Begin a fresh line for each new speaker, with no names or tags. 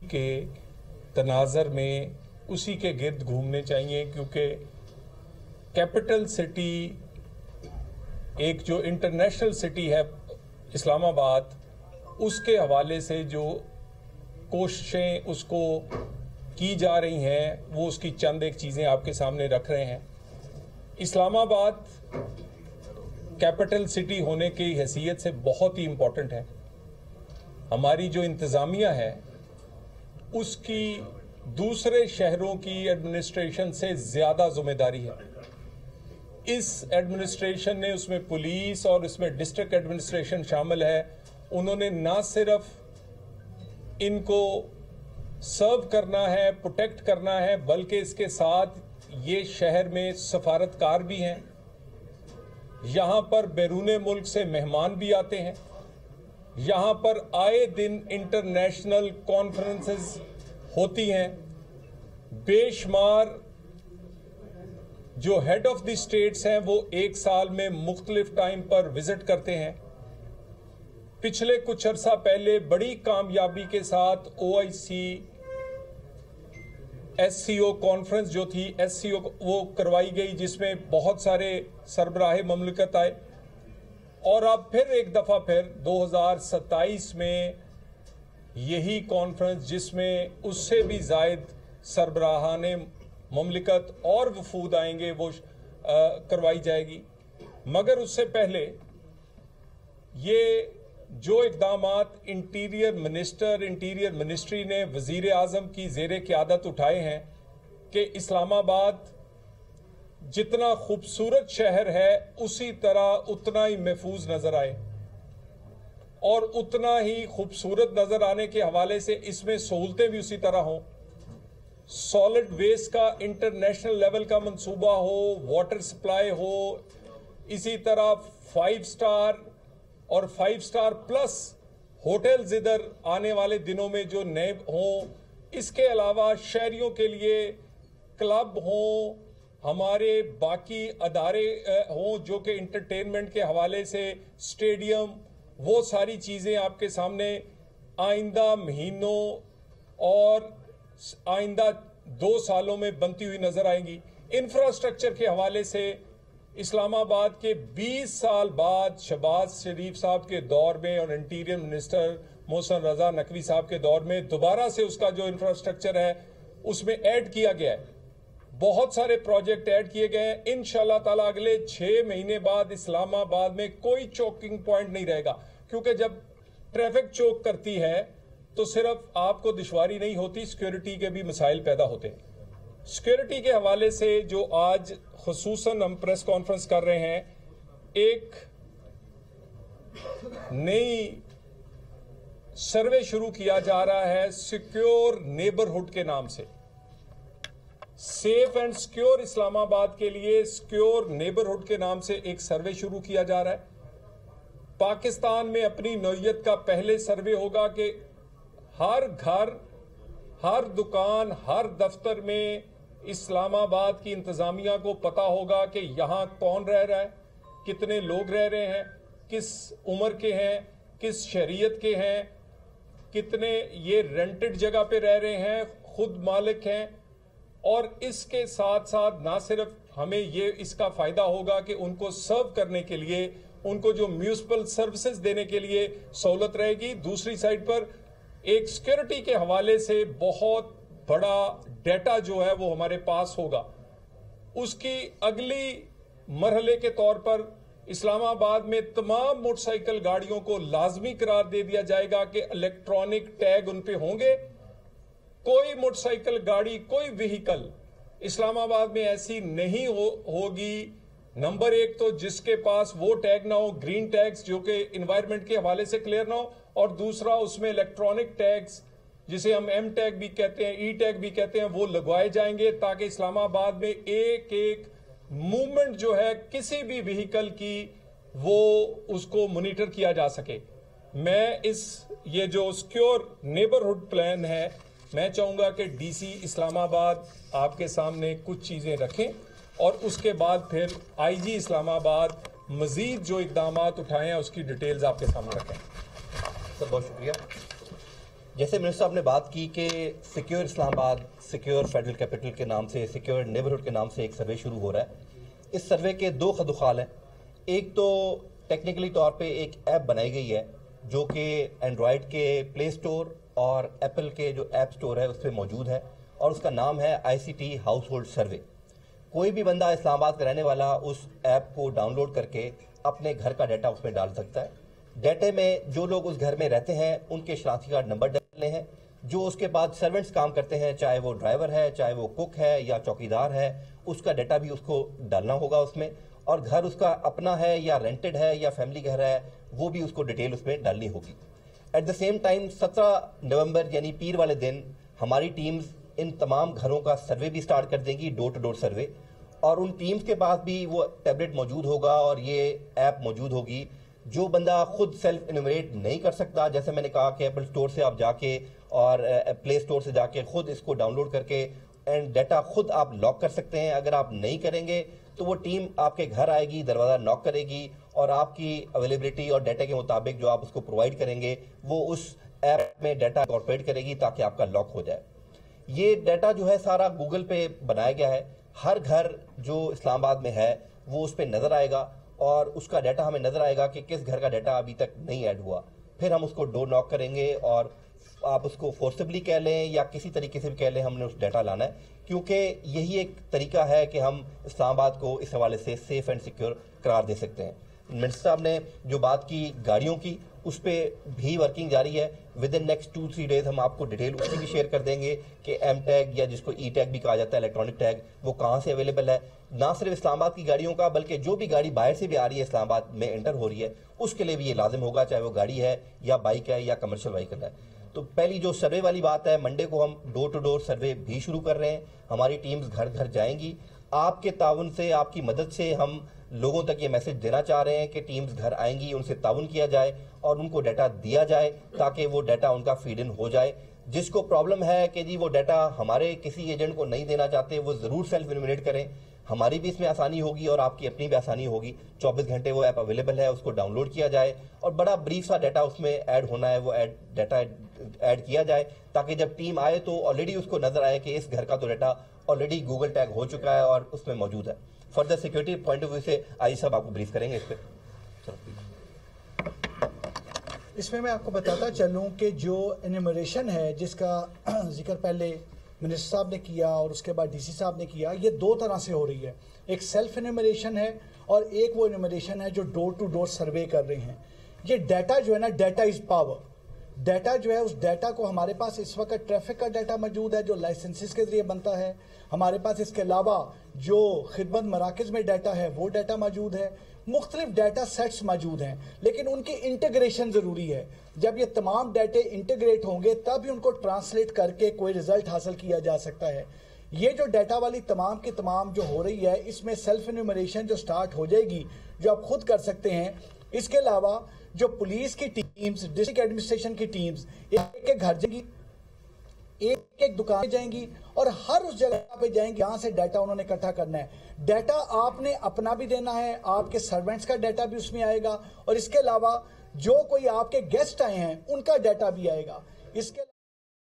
के तनाज़र में उसी के गिर्द घूमने चाहिए, क्योंकि कैपिटल सिटी एक जो इंटरनेशनल सिटी है इस्लामाबाद, उसके हवाले से जो कोशिशें उसको की जा रही हैं वो उसकी चंद एक चीज़ें आपके सामने रख रहे हैं। इस्लामाबाद कैपिटल सिटी होने की हैसियत से बहुत ही इम्पोर्टेंट है। हमारी जो इंतज़ामिया है उसकी दूसरे शहरों की एडमिनिस्ट्रेशन से ज़्यादा ज़िम्मेदारी है। इस एडमिनिस्ट्रेशन ने, उसमें पुलिस और इसमें डिस्ट्रिक्ट एडमिनिस्ट्रेशन शामिल है, उन्होंने ना सिर्फ इनको सर्व करना है, प्रोटेक्ट करना है, बल्कि इसके साथ ये शहर में सफारतकार भी हैं। यहाँ पर बैरूने मुल्क से मेहमान भी आते हैं। यहाँ पर आए दिन इंटरनेशनल कॉन्फ्रेंसेस होती हैं। बेशुमार जो हेड ऑफ द स्टेट्स हैं वो एक साल में मुख्तलिफ टाइम पर विजिट करते हैं। पिछले कुछ अर्सा पहले बड़ी कामयाबी के साथ OIC SCO कॉन्फ्रेंस जो थी, SCO वो करवाई गई, जिसमें बहुत सारे सरबराह ममलकत आए। और अब फिर एक दफ़ा फिर 2027 में यही कॉन्फ्रेंस, जिसमें उससे भी ज़ायद सरबराहाने ममलिकत और वफूद आएंगे, वो करवाई जाएगी। मगर उससे पहले ये जो इक़दामात इंटीरियर मिनिस्ट्री ने वज़ीर आज़म की ज़ेरे क़यादत उठाए हैं कि इस्लामाबाद जितना खूबसूरत शहर है उसी तरह उतना ही महफूज नज़र आए, और उतना ही खूबसूरत नज़र आने के हवाले से इसमें सहूलतें भी उसी तरह हों। सॉलिड वेस्ट का इंटरनेशनल लेवल का मंसूबा हो, वाटर सप्लाई हो, इसी तरह 5 स्टार और 5 स्टार प्लस होटल्स इधर आने वाले दिनों में जो नए हों। इसके अलावा शहरियों के लिए क्लब हों, हमारे बाकी अदारे हों जो कि इंटरटेनमेंट के हवाले से स्टेडियम, वो सारी चीज़ें आपके सामने आइंदा महीनों और आइंदा 2 सालों में बनती हुई नजर आएंगी। इंफ्रास्ट्रक्चर के हवाले से इस्लामाबाद के 20 साल बाद शहबाज शरीफ साहब के दौर में और इंटीरियर मिनिस्टर मोहसिन रजा नकवी साहब के दौर में दोबारा से उसका जो इंफ्रास्ट्रक्चर है उसमें ऐड किया गया है। बहुत सारे प्रोजेक्ट ऐड किए गए हैं। इंशाल्लाह ताला अगले 6 महीने बाद इस्लामाबाद में कोई चोकिंग पॉइंट नहीं रहेगा, क्योंकि जब ट्रैफिक चोक करती है तो सिर्फ आपको दुश्वारी नहीं होती, सिक्योरिटी के भी मसाइल पैदा होते हैं। सिक्योरिटी के हवाले से जो आज खुसूसन हम प्रेस कॉन्फ्रेंस कर रहे हैं, एक नई सर्वे शुरू किया जा रहा है सिक्योर नेबरहुड के नाम से। सेफ एंड सिक्योर इस्लामाबाद के लिए सिक्योर नेबरहुड के नाम से एक सर्वे शुरू किया जा रहा है। पाकिस्तान में अपनी नौइयत का पहले सर्वे होगा कि हर घर, हर दुकान, हर दफ्तर में इस्लामाबाद की इंतजामिया को पता होगा कि यहाँ कौन रह रहा है, कितने लोग रह रहे हैं, किस उम्र के हैं, किस शरीयत के हैं, कितने ये रेंटेड जगह पे रह रहे हैं, खुद मालिक हैं। और इसके साथ साथ ना सिर्फ हमें ये इसका फ़ायदा होगा कि उनको सर्व करने के लिए, उनको जो म्यूनिसिपल सर्विसेज देने के लिए सहूलत रहेगी, दूसरी साइड पर एक सिक्योरिटी के हवाले से बहुत बड़ा डेटा जो है वो हमारे पास होगा। उसकी अगली मरहले के तौर पर इस्लामाबाद में तमाम मोटरसाइकिल गाड़ियों को लाजमी करार दे दिया जाएगा कि इलेक्ट्रॉनिक टैग उन पे होंगे। कोई मोटरसाइकिल गाड़ी, कोई व्हीकल इस्लामाबाद में ऐसी नहीं होगी, नंबर 1 तो जिसके पास वो टैग ना हो, ग्रीन टैग्स जो कि इन्वायरमेंट के हवाले से क्लियर ना हो, और दूसरा उसमें इलेक्ट्रॉनिक टैग्स जिसे हम M टैग भी कहते हैं, E टैग भी कहते हैं, वो लगवाए जाएंगे ताकि इस्लामाबाद में एक एक मूवमेंट जो है किसी भी व्हीकल की वो उसको मॉनिटर किया जा सके। मैं ये जो सिक्योर नेबरहुड प्लान है, मैं चाहूँगा कि DC इस्लामाबाद आपके सामने कुछ चीज़ें रखें और उसके बाद फिर IG इस्लामाबाद मज़ीद जो इक़दामात उठाए हैं उसकी डिटेल्स आपके सामने रखें।
सर बहुत शुक्रिया। जैसे मिनिस्टर साहब ने बात की कि secure Islamabad, secure federal capital के नाम से, सिक्योर नेबरहुड के नाम से एक सर्वे शुरू हो रहा है। इस सर्वे के दो खदुखाल हैं। एक तो टेक्निकली तौर पे एक ऐप बनाई गई है जो कि एंड्रॉयड के प्ले स्टोर और एप्पल के जो ऐप स्टोर है उस पर मौजूद है, और उसका नाम है ICT हाउस होल्ड सर्वे। कोई भी बंदा इस्लामाबाद का रहने वाला उस ऐप को डाउनलोड करके अपने घर का डाटा उसमें डाल सकता है। डाटे में जो लोग उस घर में रहते हैं उनके शनाख्ती कार्ड नंबर डालने हैं, जो उसके बाद सर्वेंट्स काम करते हैं, चाहे वो ड्राइवर है, चाहे वो कुक है या चौकीदार है, उसका डाटा भी उसको डालना होगा उसमें, और घर उसका अपना है या रेंटेड है या फैमिली घर है वो भी उसको डिटेल उसमें डालनी होगी। एट द सेम टाइम 17 नवंबर यानी पीर वाले दिन हमारी टीम्स इन तमाम घरों का सर्वे भी स्टार्ट कर देंगी, डोर टू डोर सर्वे, और उन टीम्स के पास भी वो टैबलेट मौजूद होगा और ये ऐप मौजूद होगी। जो बंदा खुद सेल्फ इन्यूमरेट नहीं कर सकता, जैसे मैंने कहा कि एप्पल स्टोर से आप जाके और प्ले स्टोर से जाके खुद इसको डाउनलोड करके एंड डाटा खुद आप लॉक कर सकते हैं। अगर आप नहीं करेंगे तो वो टीम आपके घर आएगी, दरवाज़ा नॉक करेगी और आपकी अवेलेबिलिटी और डाटा के मुताबिक जो आप उसको प्रोवाइड करेंगे वो उस ऐप में डाटा इंकॉर्पोरेट करेगी ताकि आपका लॉक हो जाए। ये डाटा जो है सारा गूगल पे बनाया गया है। हर घर जो इस्लामाबाद में है वो उस पर नज़र आएगा और उसका डाटा हमें नज़र आएगा कि किस घर का डाटा अभी तक नहीं ऐड हुआ। फिर हम उसको डोर नॉक करेंगे और आप उसको फोर्सिबली कह लें या किसी तरीके से भी कह लें, हमने उस डाटा लाना है, क्योंकि यही एक तरीका है कि हम इस्लामाबाद को इस हवाले से सेफ एंड सिक्योर करार दे सकते हैं। मिनिस्टर साहब ने जो बात की गाड़ियों की, उस पर भी वर्किंग जारी है। विद इन नेक्स्ट 2-3 डेज हम आपको डिटेल उसकी भी शेयर कर देंगे कि एम टैग या जिसको ई टैग भी कहा जाता है, इलेक्ट्रॉनिक टैग, वो कहाँ से अवेलेबल है। ना सिर्फ इस्लामाबाद की गाड़ियों का बल्कि जो भी गाड़ी बाहर से भी आ रही है इस्लामाबाद में एंटर हो रही है उसके लिए भी ये लाजिम होगा, चाहे वो गाड़ी है या बाइक है या कमर्शियल व्हीकल है। तो पहली जो सर्वे वाली बात है, मंडे को हम डोर टू डोर सर्वे भी शुरू कर रहे हैं। हमारी टीम्स घर घर जाएंगी। आपके ताउन से, आपकी मदद से हम लोगों तक ये मैसेज देना चाह रहे हैं कि टीम्स घर आएंगी, उनसे ताउन किया जाए और उनको डाटा दिया जाए ताकि वो डाटा उनका फीड इन हो जाए। जिसको प्रॉब्लम है कि जी वो डाटा हमारे किसी एजेंट को नहीं देना चाहते, वो ज़रूर सेल्फ इन्यूमरेट करें। हमारी भी इसमें आसानी होगी और आपकी अपनी भी आसानी होगी। 24 घंटे वो ऐप अवेलेबल है, उसको डाउनलोड किया जाए और बड़ा ब्रीफ सा डाटा उसमें ऐड होना है, वो डाटा ऐड किया जाए ताकि जब टीम आए तो ऑलरेडी उसको नजर आए कि इस घर का तो डाटा ऑलरेडी गूगल टैग हो चुका है और उसमें मौजूद है। Further security point of view से आई साहब आपको ब्रीफ करेंगे इस पर।
इसमें मैं आपको बताता चलूं कि जो एन्यूमरेशन है जिसका जिक्र पहले मिनिस्टर साहब ने किया और उसके बाद डीसी साहब ने किया, ये दो तरह से हो रही है। एक सेल्फ एन्यूमरेशन है और एक वो एन्यूमरेशन है जो डोर टू डोर सर्वे कर रहे हैं। ये डाटा जो है ना, डाटा इज़ पावर। डाटा जो है, उस डाटा को हमारे पास इस वक्त ट्रैफिक का डाटा मौजूद है जो लाइसेंसेस के ज़रिए बनता है। हमारे पास इसके अलावा जो खिदमत मराकज़ में डाटा है वो डाटा मौजूद है। मुख्तलिफ डाटा सेट्स मौजूद हैं, लेकिन उनकी इंटीग्रेशन ज़रूरी है। जब ये तमाम डाटे इंटीग्रेट होंगे तब ही उनको ट्रांसलेट करके कोई रिज़ल्ट हासिल किया जा सकता है। ये जो डाटा वाली तमाम की तमाम जो हो रही है, इसमें सेल्फ एन्यूमरेशन जो स्टार्ट हो जाएगी, जो आप खुद कर सकते हैं। इसके अलावा जो पुलिस की टीम्स, डिस्ट्रिक्ट एडमिनिस्ट्रेशन की टीम्स एक एक घर जाएंगी, एक एक दुकान जाएंगी और हर उस जगह पे जाएंगे जहां से डाटा उन्होंने इकट्ठा करना है। डाटा आपने अपना भी देना है, आपके सर्वेंट्स का डाटा भी उसमें आएगा और इसके अलावा जो कोई आपके गेस्ट आए हैं उनका डाटा भी आएगा। इसके